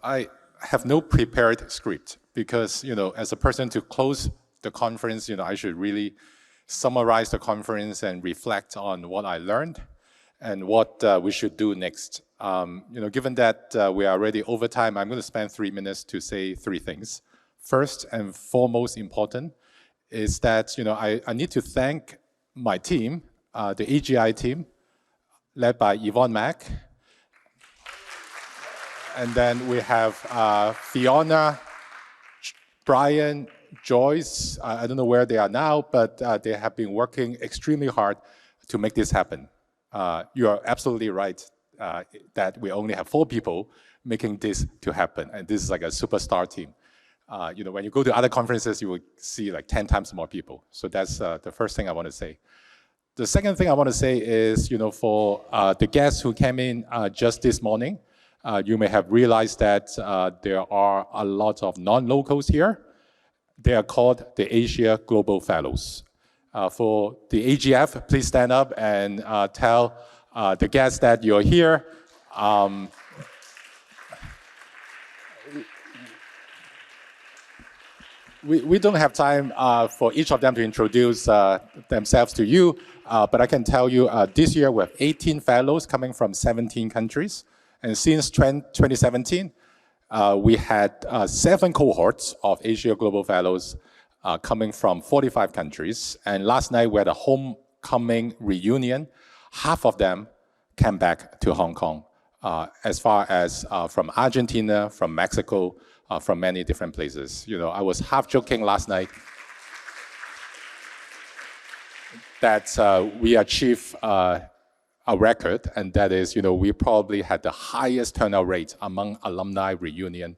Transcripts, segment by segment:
I have no prepared script because, as a person to close the conference, I should really summarize the conference and reflect on what I learned and what we should do next. Given that we are already over time, I'm going to spend 3 minutes to say three things. First and foremost important is that, I need to thank my team, the AGI team, led by Yvonne Mack. And then we have Fiona, Brian, Joyce. I don't know where they are now, but they have been working extremely hard to make this happen. You are absolutely right that we only have 4 people making this to happen. And this is like a superstar team. When you go to other conferences, you will see like 10 times more people. So that's the first thing I want to say. The second thing I want to say is, for the guests who came in just this morning, you may have realized that there are a lot of non-locals here. They are called the Asia Global Fellows. For the AGF, please stand up and tell the guests that you're here. We don't have time for each of them to introduce themselves to you, but I can tell you this year we have 18 fellows coming from 17 countries. And since 2017, we had 7 cohorts of Asia Global Fellows coming from 45 countries. And last night we had a homecoming reunion. Half of them came back to Hong Kong, as far as from Argentina, from Mexico, from many different places. I was half joking last night that we achieved a record, and that is, we probably had the highest turnout rate among alumni reunion.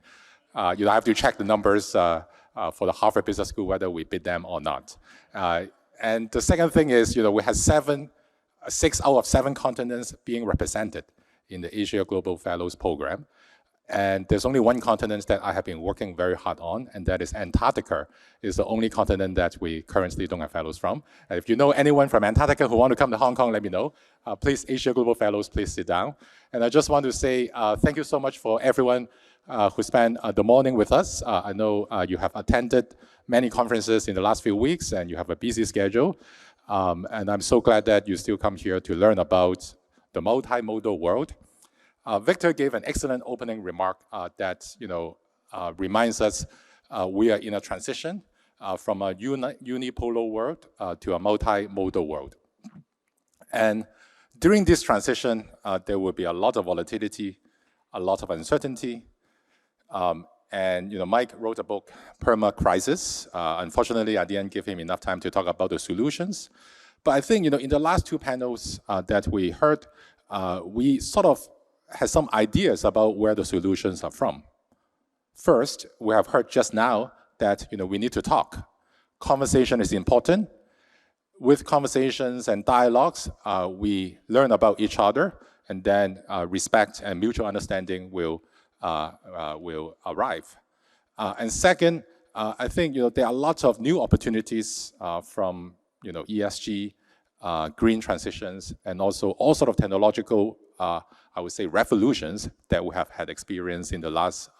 I have to check the numbers for the Harvard Business School, whether we beat them or not. And the second thing is, we had 6 out of 7 continents being represented in the Asia Global Fellows program. And there's only one continent that I have been working very hard on, and that is Antarctica. It's the only continent that we currently don't have fellows from. And if you know anyone from Antarctica who want to come to Hong Kong, let me know. Please, Asia Global Fellows, please sit down. And I just want to say thank you so much for everyone who spent the morning with us. I know you have attended many conferences in the last few weeks, and you have a busy schedule. And I'm so glad that you still come here to learn about the multimodal world. Victor gave an excellent opening remark that reminds us we are in a transition from a unipolar world to a multimodal world. And during this transition, there will be a lot of volatility, a lot of uncertainty. And Mike wrote a book, Perma Crisis. Unfortunately, I didn't give him enough time to talk about the solutions. But I think in the last 2 panels that we heard, we sort of has some ideas about where the solutions are from. First, we have heard just now that we need to talk. Conversation is important. With conversations and dialogues, we learn about each other, and then respect and mutual understanding will arrive. And second, I think there are lots of new opportunities from ESG, green transitions, and also all sort of technological I would say revolutions that we have had experience in the last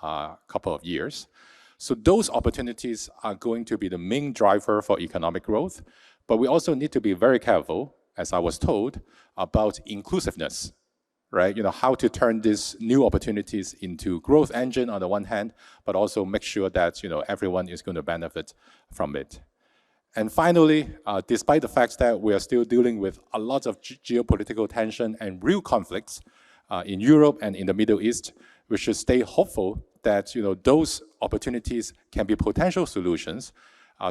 couple of years. So those opportunities are going to be the main driver for economic growth, but we also need to be very careful, as I was told, about inclusiveness, right? How to turn these new opportunities into growth engine on the one hand, but also make sure that everyone is going to benefit from it. And finally, despite the fact that we are still dealing with a lot of geopolitical tension and real conflicts in Europe and in the Middle East, we should stay hopeful that those opportunities can be potential solutions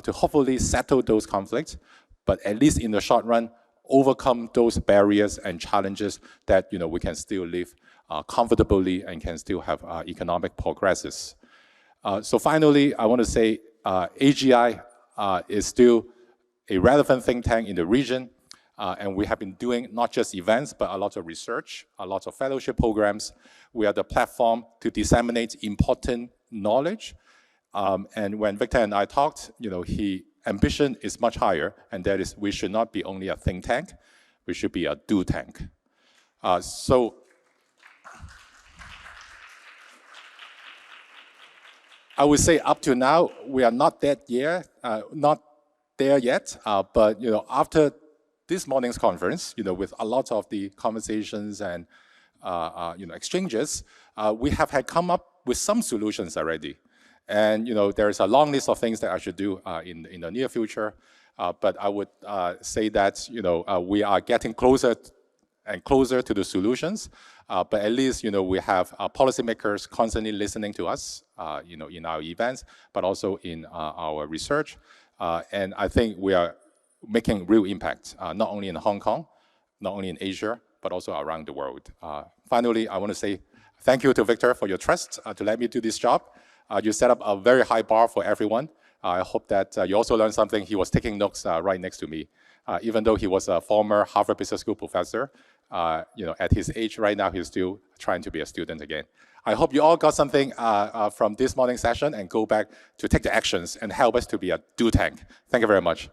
to hopefully settle those conflicts, but at least in the short run, overcome those barriers and challenges that we can still live comfortably and can still have economic progresses. So finally, I want to say AGI is still a relevant think tank in the region. And we have been doing not just events, but a lot of research, a lot of fellowship programs. We are the platform to disseminate important knowledge. And when Victor and I talked, his ambition is much higher, and that is we should not be only a think tank, we should be a do tank. So I would say up to now, we are not not there yet. But after this morning's conference, with a lot of the conversations and exchanges, we have had come up with some solutions already. And there is a long list of things that I should do in the near future. But I would say that we are getting closer and closer to the solutions. But at least we have policymakers constantly listening to us, in our events, but also in our research. And I think we are making real impact, not only in Hong Kong, not only in Asia, but also around the world. Finally, I want to say thank you to Victor for your trust to let me do this job. You set up a very high bar for everyone. I hope that you also learned something. He was taking notes right next to me. Even though he was a former Harvard Business School professor, at his age right now, he's still trying to be a student again. I hope you all got something from this morning's session and go back to take the actions and help us to be a do tank. Thank you very much.